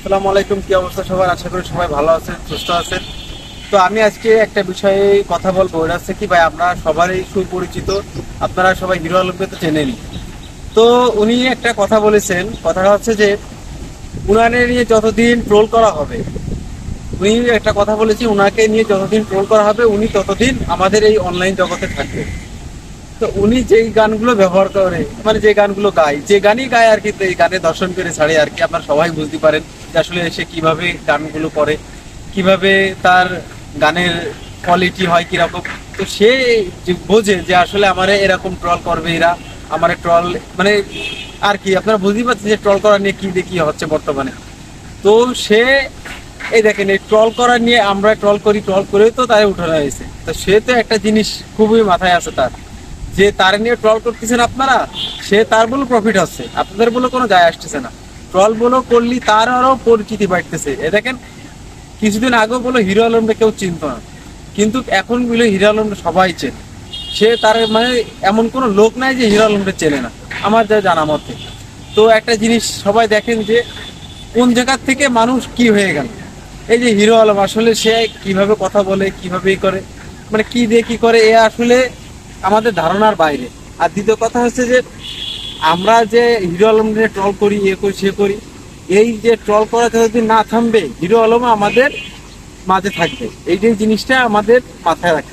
আসসালামু আলাইকুম, কি অবস্থা সবার? আশা করি সবাই ভালো আছেন, সুস্থ আছেন। তো আমি আজকে একটা বিষয়ে কথা বলবো, এটা হচ্ছে কি ভাই, আমরা সবারই সুপরিচিত, আপনারা সবাই হিরো আলমকে তো চেনেনই। তো উনি একটা কথা বলেছেন, কথাটা হচ্ছে যে উনাকে নিয়ে যতদিন ট্রোল করা হবে, উনি একটা কথা বলেছি, উনাকে নিয়ে যতদিন ট্রোল করা হবে উনি ততদিন আমাদের এই অনলাইন জগতে থাকবে। তো উনি যেই গানগুলো ব্যবহার করে, মানে যে গানগুলো গায়, যে গানই গায় আর কি, তো এই গানে দর্শন করে ছাড়ে আর কি, আপনারা সবাই বুঝতে পারেন যে আসলে সে কিভাবে গানগুলো করে, কিভাবে তার গানের কোয়ালিটি হয় কিরকম। তো সে যে বোঝে যে আসলে আমারে এরকম ট্রল করবে এরা, আমারে ট্রল মানে আর কি, আপনারা বুঝতেই পারছেন যে ট্রল করা নিয়ে কি দেখি হচ্ছে বর্তমানে। তো সে এই দেখেন, এই ট্রল করা নিয়ে আমরা ট্রল করি, ট্রল করেও তো তাই উঠানো হয়েছে। তো সে তো একটা জিনিস খুবই মাথায় আছে তার, যে তার নিয়ে ট্রল করতেছেন আপনারা, সে তার বলে প্রফিট হচ্ছে, আপনাদের বলে কোনো যায় আসতেছে না। ট্রল বলো করলি তার আরো পরিচিতি বাড়তেছে। এ দেখেন, কিছুদিন আগেও বলো হিরো আলমকে কেউ চিনতো না, কিন্তু এখন বলে হিরো আলমকে সবাই চেনে। সে তার মানে এমন কোনো লোক নাই যে হিরো আলমকে চেনে না, আমার যা জানা মতে। তো একটা জিনিস সবাই দেখেন যে কোন জায়গার থেকে মানুষ কি হয়ে গেল। এই যে হিরো আলম, আসলে সে কিভাবে কথা বলে, কিভাবে করে, মানে কি দিয়ে কি করে, এ আসলে আমাদের ধারণার বাইরে। আর দ্বিতীয় কথা হচ্ছে যে আমরা যে হিরো আলম নিয়ে ট্রল করি, এ করি সে করি, এই যে ট্রল করা যতদিন না থামবে, হিরো আলম আমাদের মাঝে থাকবে। এই যে জিনিসটা আমাদের মাথায় রাখতে